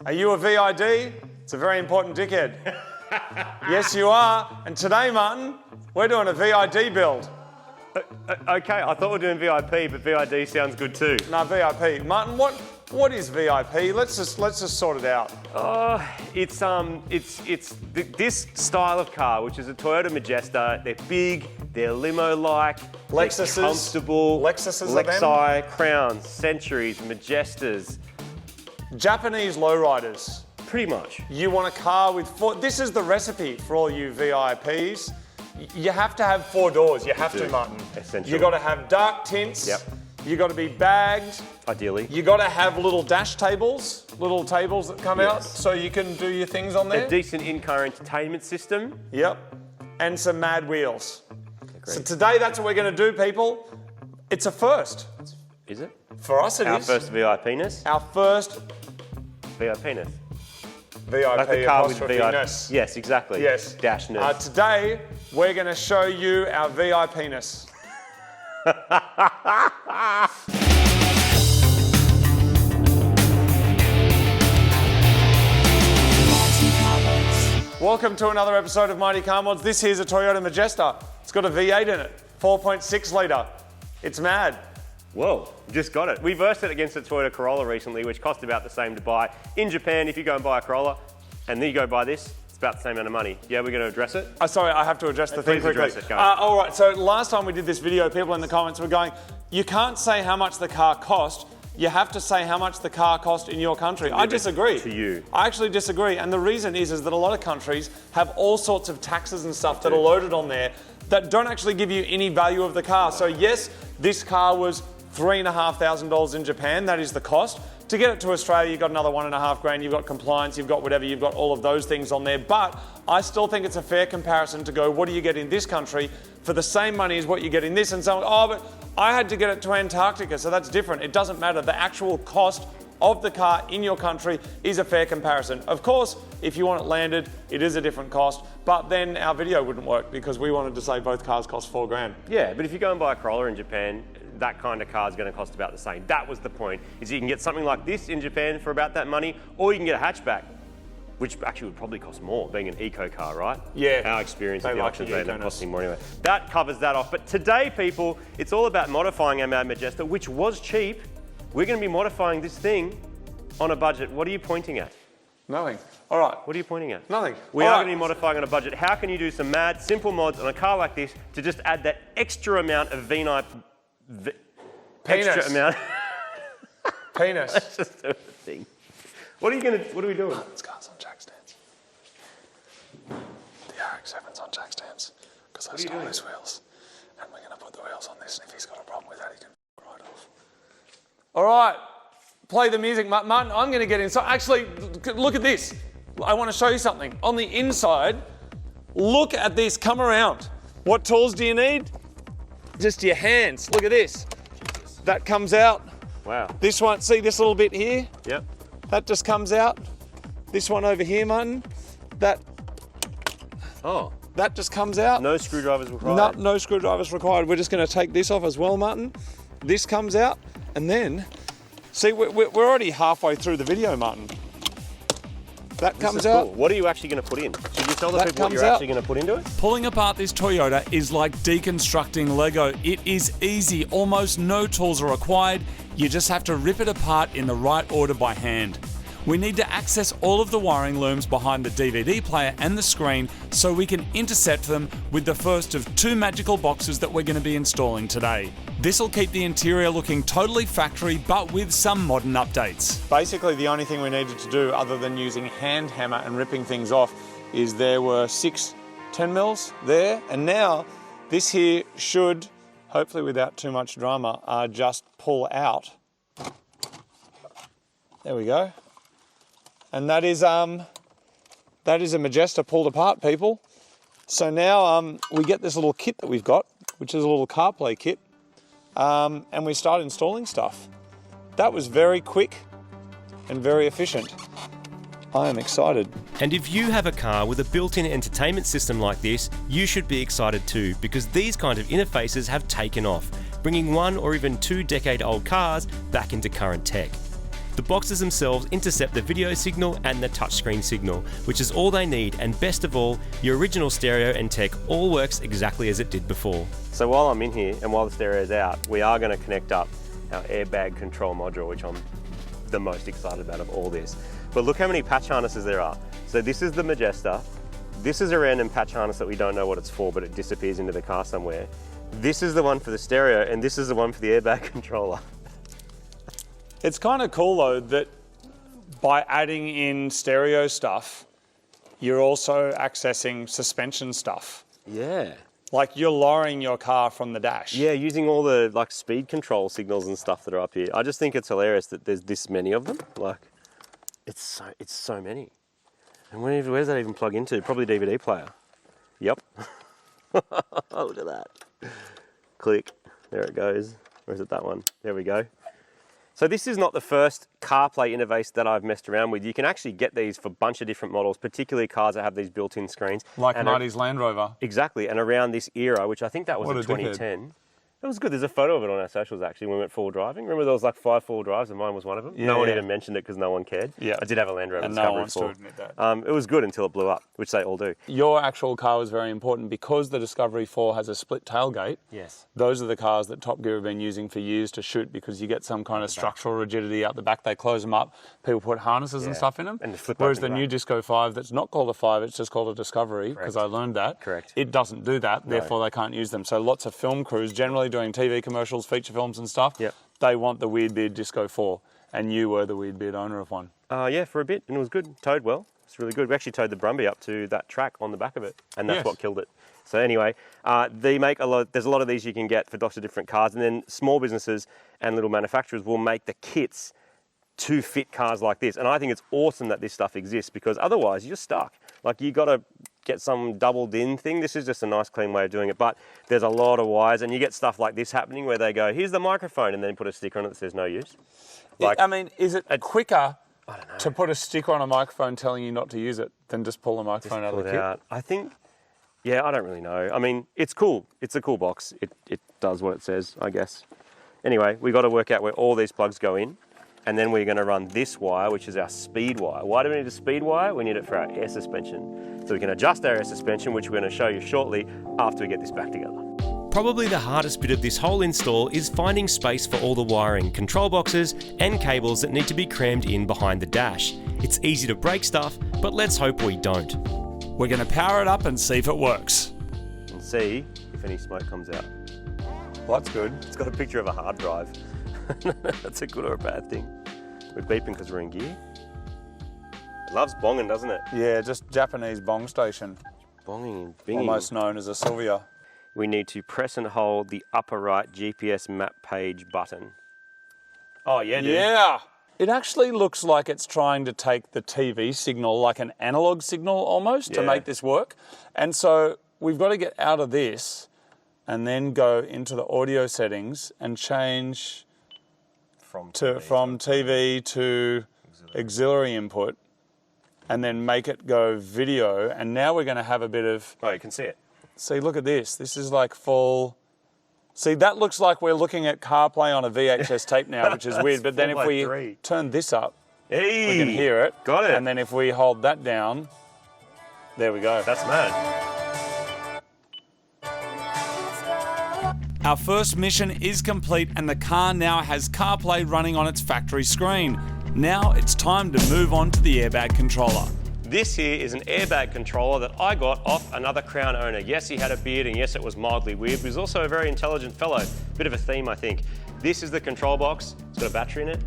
Are you a VID? It's a very important dickhead. Yes, you are. And today, Martin, we're doing a VID build. Okay, I thought we were doing VIP, but VID sounds good too. No, VIP. Martin, what is VIP? Let's just sort it out. It's this style of car, which is a Toyota Majesta. They're big, they're limo-like, Lexuses. they're comfortable. Lexuses are them? Lexi, Crowns, Centuries, Majestas. Japanese lowriders. Pretty much. You want a car with four. This is the recipe for all you VIPs. You have to have 4 doors. You have to, Martin. Essential. You got to have dark tints. Yep. You got to be bagged. Ideally. You got to have little dash tables, little tables that come out so you can do your things on there. A decent in-car entertainment system. Yep. And some mad wheels. Agreed. So today, that's what we're going to do, people. It's a first. Is it? For us, it is. Our first VIPness. Our first VIPness. VIP Like the car with apostrophe-ness. Yes, exactly. Yes. Dashness. Today, we're going to show you our VIPness. Welcome to another episode of Mighty Car Mods. This here's a Toyota Majesta. It's got a V8 in it, 4.6 litre. It's mad. Whoa, just got it. We versed it against a Toyota Corolla recently, which cost about the same to buy. In Japan, if you go and buy a Corolla, and then you go buy this, it's about the same amount of money. Yeah, we're going to address it? Sorry, I have to address the thing Please quickly. address it, go. All right, so last time we did this video, people in the comments were going, you can't say how much the car cost. You have to say how much the car cost in your country. I disagree. To you. I actually disagree. And the reason is that a lot of countries have all sorts of taxes and stuff that are loaded on there that don't actually give you any value of the car. So yes, this car was $3,500 in Japan. That is the cost. To get it to Australia, you've got another $1,500. You've got compliance, you've got whatever, you've got all of those things on there. But I still think it's a fair comparison to go, what do you get in this country for the same money as what you get in this? And someone, oh, but I had to get it to Antarctica, so that's different. It doesn't matter. The actual cost of the car in your country is a fair comparison. Of course, if you want it landed, it is a different cost, but then our video wouldn't work because we wanted to say both cars cost $4,000. Yeah, but if you go and buy a Corolla in Japan, that kind of car is going to cost about the same. That was the point, is you can get something like this in Japan for about that money, or you can get a hatchback, which actually would probably cost more, being an eco car, right? Yeah. Our experience at the like auctions, the they end up eco-ness. costing more anyway. That covers that off. But today, people, it's all about modifying our Mad Majesta, which was cheap. We're going to be modifying this thing on a budget. What are you pointing at? Nothing. All right. What are you pointing at? Nothing. We All are right. going to be modifying on a budget. How can you do some mad, simple mods on a car like this to just add that extra amount of Penis. extra amount? Penis. That's just a thing. What are we doing? This car's on jack stands. The RX-7's on jack stands because I stole his wheels. And we're going to put the wheels on this, and if he's got a problem with that, he can right off. All right. Play the music, Martin. I'm going to get inside. Actually, look at this. I want to show you something. On the inside, look at this. Come around. What tools do you need? Just your hands. Look at this. That comes out. Wow. This one, see this little bit here? Yep. That just comes out. This one over here, Martin, that just comes out. No screwdrivers required. No screwdrivers required. We're just going to take this off as well, Martin. This comes out, and then, see, we're already halfway through the video, Martin. That comes out. Cool. What are you actually going to put in? Should you tell the That people what comes you're out. actually going to put into it? Pulling apart this Toyota is like deconstructing Lego. It is easy, almost no tools are required. You just have to rip it apart in the right order by hand. We need to access all of the wiring looms behind the DVD player and the screen so we can intercept them with the first of 2 magical boxes that we're going to be installing today. This will keep the interior looking totally factory, but with some modern updates. Basically, the only thing we needed to do, other than using hand hammer and ripping things off, is there were 6 10 mils there, and now this here should, hopefully without too much drama, just pull out. There we go. And that is a Majesta pulled apart, people. So now we get this little kit that we've got, which is a little CarPlay kit, and we start installing stuff. That was very quick and very efficient. I am excited. And if you have a car with a built-in entertainment system like this, you should be excited too, because these kind of interfaces have taken off, bringing 1 or even 2 decade-old cars back into current tech. The The boxes themselves intercept the video signal and the touchscreen signal, which is all they need, and best of all, your original stereo and tech all works exactly as it did before. So while I'm in here and while the stereo's out, we are going to connect up our airbag control module, which I'm the most excited about of all this. But look how many patch harnesses there are. So this is the Majesta. This is a random patch harness that we don't know what it's for, but it disappears into the car somewhere. This is the one for the stereo, and this is the one for the airbag controller. It's kind of cool though that by adding in stereo stuff, you're also accessing suspension stuff. Yeah. Like you're lowering your car from the dash. Yeah, using all the like speed control signals and stuff that are up here. I just think it's hilarious that there's this many of them. Like, it's so many. And where does that even plug into? Probably DVD player. Yep. Look at that. Click. There it goes. Or is it that one? There we go. So this is not the first CarPlay interface that I've messed around with. You can actually get these for a bunch of different models, particularly cars that have these built-in screens. Like Marty's Land Rover. Exactly, and around this era, which I think that was in 2010. Dickhead. It was good. There's a photo of it on our socials actually when we went four-wheel driving. Remember there was like 5 four-wheel drives and mine was one of them? Yeah, no one even mentioned it because no one cared. Yeah. I did have a Land Rover And Discovery no one wants to 4. admit that. It was good until it blew up, which they all do. Your actual car was very important because the Discovery 4 has a split tailgate. Yes. Those are the cars that Top Gear have been using for years to shoot because you get some kind of structural rigidity out the back. They close them up. People put harnesses and stuff in them. And flip Whereas open the the new back. Disco 5, that's not called a 5, it's just called a Discovery because I learned that. Correct. It doesn't do that, therefore they can't use them. So lots of film crews, generally doing TV commercials, feature films and stuff, Yep. they want the Weird Beard Disco 4. And you were the Weird Beard owner of one. Yeah, for a bit, and it was good. Towed well. It's really good. We actually towed the Brumby up to that track on the back of it, and that's Yes. what killed it. So anyway, they make a lot. There's a lot of these you can get for lots of different cars, and then small businesses and little manufacturers will make the kits to fit cars like this. And I think it's awesome that this stuff exists because otherwise you're stuck. Like you got to get some doubled in thing. This is just a nice clean way of doing it, but there's a lot of wires, and you get stuff like this happening where they go, "Here's the microphone," and then put a sticker on it that says "No use." Like, I mean, is it quicker to put a sticker on a microphone telling you not to use it than just pull the microphone out of the kit? I think, yeah, I don't really know. I mean, it's cool. It's a cool box. It does what it says, I guess. Anyway, we got to work out where all these plugs go in, and then we're going to run this wire, which is our speed wire. Why do we need a speed wire? We need it for our air suspension. So we can adjust our air suspension, which we're going to show you shortly after we get this back together. Probably the hardest bit of this whole install is finding space for all the wiring, control boxes and cables that need to be crammed in behind the dash. It's easy to break stuff, but let's hope we don't. We're going to power it up and see if it works. And see if any smoke comes out. Well, that's good. It's got a picture of a hard drive. That's a good or a bad thing. We're beeping because we're in gear. It loves bonging, doesn't it? Yeah, just Japanese bong station, Bonging and binging. almost known as a Sylvia. We need to press and hold the upper right GPS map page button. Oh yeah, dude. Yeah. It actually looks like it's trying to take the TV signal, like an analog signal almost, to Yeah. make this work. And so we've got to get out of this and then go into the audio settings and change from TV to auxiliary input and then make it go video. And now we're going to have a bit of... Oh, you can see it. See, look at this. This is like full... See, that looks like we're looking at CarPlay on a VHS tape now, which is weird. But then if we 4x3. turn this up, Hey, we can hear it. Got it. And then if we hold that down, there we go. That's mad. Our first mission is complete and the car now has CarPlay running on its factory screen. Now it's time to move on to the airbag controller. This here is an airbag controller that I got off another Crown owner. Yes, he had a beard and yes, it was mildly weird, but he's also a very intelligent fellow. Bit of a theme, I think. This is the control box. It's got a battery in it.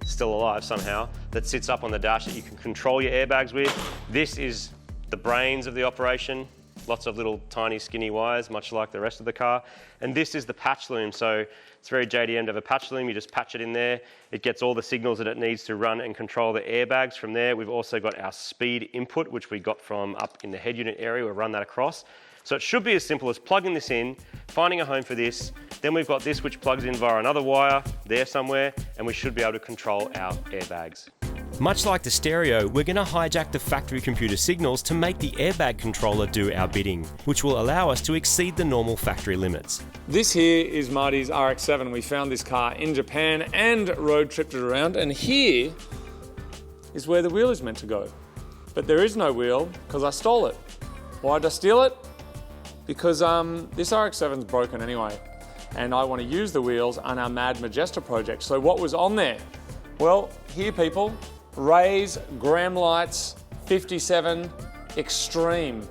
Still alive somehow. That sits up on the dash that you can control your airbags with. This is the brains of the operation. Lots of little tiny skinny wires, much like the rest of the car. And this is the patch loom. So it's very JDM to have a patch loom. You just patch it in there. It gets all the signals that it needs to run and control the airbags from there. We've also got our speed input, which we got from up in the head unit area. We'll run that across. So it should be as simple as plugging this in, finding a home for this. Then we've got this, which plugs in via another wire there somewhere, and we should be able to control our airbags. Much like the stereo, we're going to hijack the factory computer signals to make the airbag controller do our bidding, which will allow us to exceed the normal factory limits. This here is Marty's RX-7. We found this car in Japan and road tripped it around, and here is where the wheel is meant to go. But there is no wheel because I stole it. Why did I steal it? Because this RX-7 is broken anyway, and I want to use the wheels on our Mad Majesta project. So what was on there? Well, here people, Ray's Graham Lights 57 Extreme.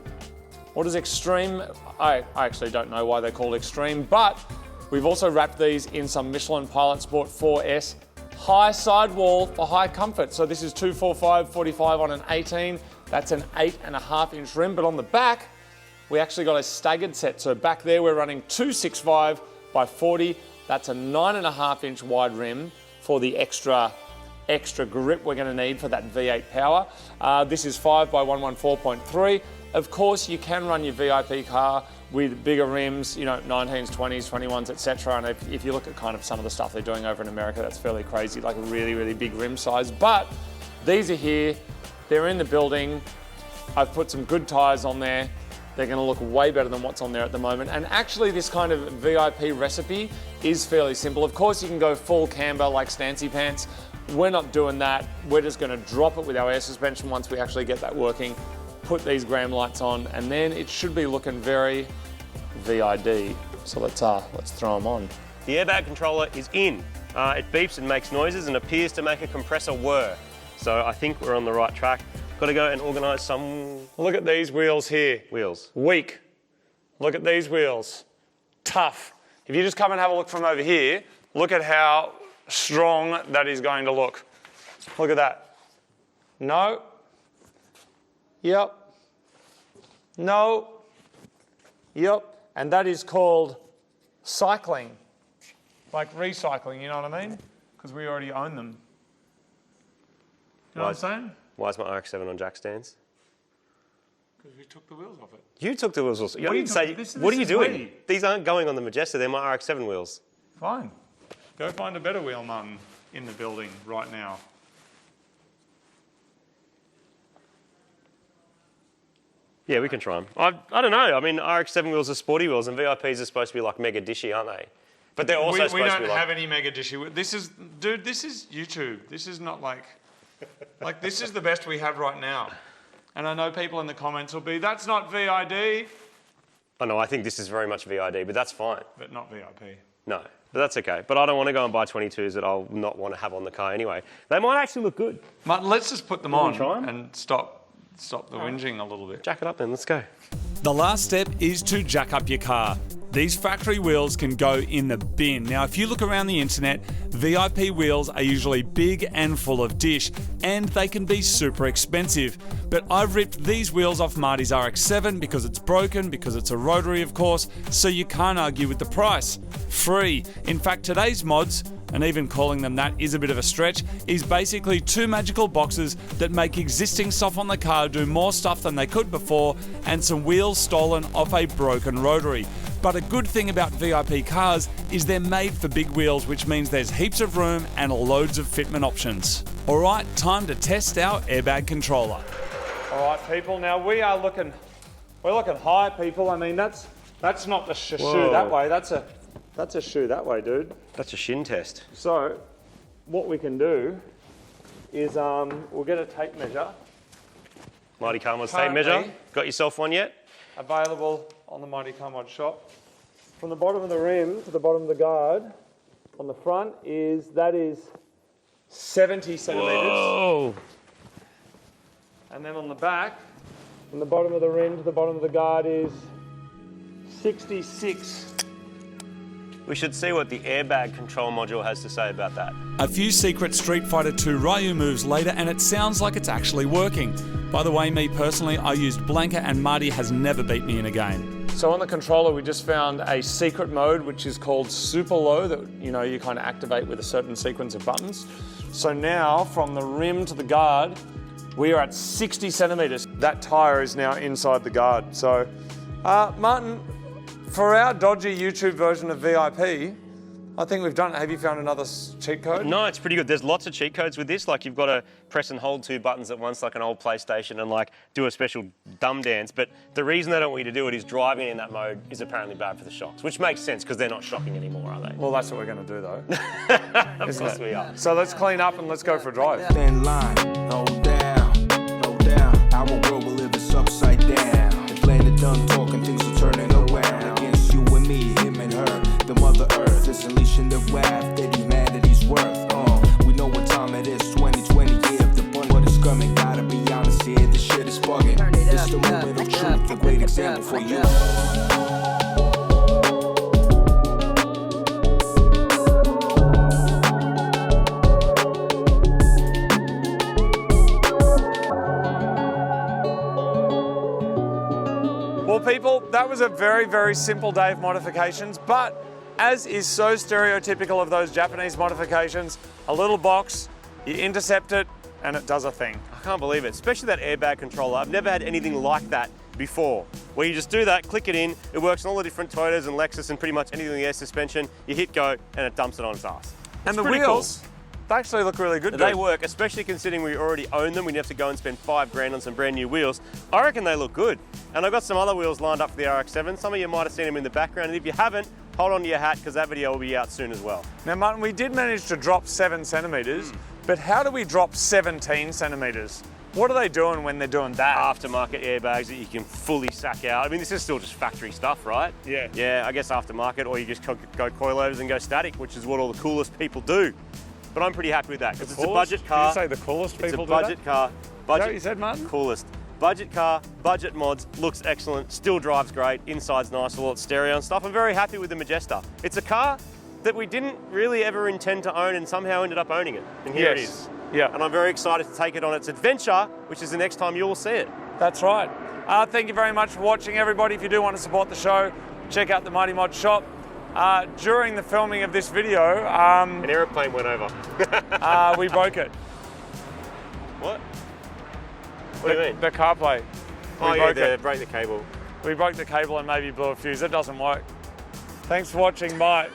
What is Extreme? I actually don't know why they're called Extreme, but we've also wrapped these in some Michelin Pilot Sport 4S high sidewall for high comfort. So this is 245/45 on an 18. That's an 8.5-inch rim, but on the back, we actually got a staggered set. So back there, we're running 265/40. That's a 9.5-inch wide rim for the extra grip we're going to need for that V8 power. This is 5x114.3. Of course, you can run your VIP car with bigger rims, you know, 19s, 20s, 21s, etc. And if you look at kind of some of the stuff they're doing over in America, that's fairly crazy, like a really, really big rim size. But these are here, they're in the building. I've put some good tyres on there. They're going to look way better than what's on there at the moment. And actually, this kind of VIP recipe is fairly simple. Of course, you can go full camber like Stancy Pants. We're not doing that. We're just going to drop it with our air suspension once we actually get that working. Put these Graham lights on, and then it should be looking very VID. So let's throw them on. The airbag controller is in. It beeps and makes noises and appears to make a compressor whir. So I think we're on the right track. Got to go and organise some... Look at these wheels here. Wheels. Weak. Look at these wheels. Tough. If you just come and have a look from over here, look at how strong that is going to look. Look at that. No. Yep. No. Yep. And that is called cycling. Like recycling, you know what I mean? Because we already own them. You know what I'm saying? Why is my RX-7 on jack stands? Because we took the wheels off it. You took the wheels off. You What didn't say, this what are you is doing? me. These aren't going on the Majesta, they're my RX-7 wheels. Fine. Go find a better wheel, Martin, in the building right now. Yeah, we can try them. I don't know. I mean, RX-7 wheels are sporty wheels, and VIPs are supposed to be like mega dishy, aren't they? But they're also supposed to be like... We don't have any mega dishy. This is, dude, this is YouTube. This is not like this is the best we have right now. And I know people in the comments will be, that's not VID. Oh no, I think this is very much VID, but that's fine. But not VIP. No, but that's okay. But I don't want to go and buy 22s that I'll not want to have on the car anyway. They might actually look good. Martin, let's just put them You on wanna try 'em? and stop the whinging a little bit. Jack it up then, let's go. The last step is to jack up your car. These factory wheels can go in the bin. Now, if you look around the internet, VIP wheels are usually big and full of dish, and they can be super expensive. But I've ripped these wheels off Marty's RX-7 because it's broken, because it's a rotary, of course, so you can't argue with the price. Free. In fact, today's mods, and even calling them that is a bit of a stretch, is basically two magical boxes that make existing stuff on the car do more stuff than they could before, and some wheels stolen off a broken rotary. But a good thing about VIP cars is they're made for big wheels, which means there's heaps of room and loads of fitment options. Alright, time to test our airbag controller. All right, people. Now we're looking high, people. I mean, that's not the shoe that way. That's a shoe that way, dude. That's a shin test. So, what we can do is we'll get a tape measure. Mighty Car Mod's tape measure. Got yourself one yet? Available on the Mighty Car Mod shop. From the bottom of the rim to the bottom of the guard, on the front is 70 centimetres. Whoa! And then on the back, from the bottom of the rim to the bottom of the guard is 66. We should see what the airbag control module has to say about that. A few secret Street Fighter 2 Ryu moves later, and it sounds like it's actually working. By the way, me personally, I used Blanca, and Marty has never beat me in a game. So on the controller, we just found a secret mode, which is called super low, that you kind of activate with a certain sequence of buttons. So now, from the rim to the guard, we are at 60 centimetres. That tyre is now inside the guard. So, Martin, for our dodgy YouTube version of VIP, I think we've done it. Have you found another cheat code? No, it's pretty good. There's lots of cheat codes with this. Like you've got to press and hold 2 buttons at once, like an old PlayStation, and like do a special dumb dance. But the reason they don't want you to do it is driving in that mode is apparently bad for the shocks, which makes sense because they're not shocking anymore, are they? Well, that's what we're going to do, though. Of course we are. So let's clean up and let's go for a drive. Thin line, no down, no down. Our world will live is upside down. The planet done talking, things are turning around against you and me, him and her. The Mother Earth is unleashing the wrath that humanity's worth. We know what time it is, 2020 year of the bun. What is coming? Gotta be honest here, this shit is bugging. It's the moment of truth, a great example for you. Well, people, that was a very, very simple day of modifications, but as is so stereotypical of those Japanese modifications, a little box, you intercept it, and it does a thing. I can't believe it, especially that airbag controller. I've never had anything like that before, where you just do that, click it in, it works on all the different Toyotas and Lexus and pretty much anything in the air suspension, you hit go, and it dumps it on its ass. And the pretty wheels, they actually look really good. They dude. work, especially considering we already own them. We'd have to go and spend $5,000 on some brand new wheels. I reckon they look good. And I've got some other wheels lined up for the RX-7. Some of you might have seen them in the background. And if you haven't, hold on to your hat because that video will be out soon as well. Now, Martin, we did manage to drop 7 centimetres, but how do we drop 17 centimetres? What are they doing when they're doing that? Aftermarket airbags that you can fully sack out. I mean, this is still just factory stuff, right? Yeah. Yeah, I guess aftermarket, or you just go coilovers and go static, which is what all the coolest people do. But I'm pretty happy with that because it's a budget car. Did you say the coolest people It's a do that? budget car. Is that Budget, what you said, Martin? Coolest. Budget car, budget mods, looks excellent, still drives great, inside's nice, a lot of stereo and stuff. I'm very happy with the Majesta. It's a car that we didn't really ever intend to own and somehow ended up owning it. And here it is. Yeah. And I'm very excited to take it on its adventure, which is the next time you'll see it. That's right. Thank you very much for watching, everybody. If you do want to support the show, check out the Mighty Mod shop. During the filming of this video, An aeroplane went over. we broke it. What? What do you mean? The CarPlay. Oh We yeah, broke break the cable. We broke the cable and maybe blew a fuse. It doesn't work. Thanks for watching. Bye.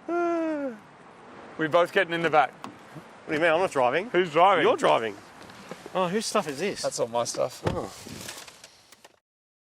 We're both getting in the back. What do you mean? I'm not driving. Who's driving? You're driving. Oh, whose stuff is this? That's all my stuff. Oh.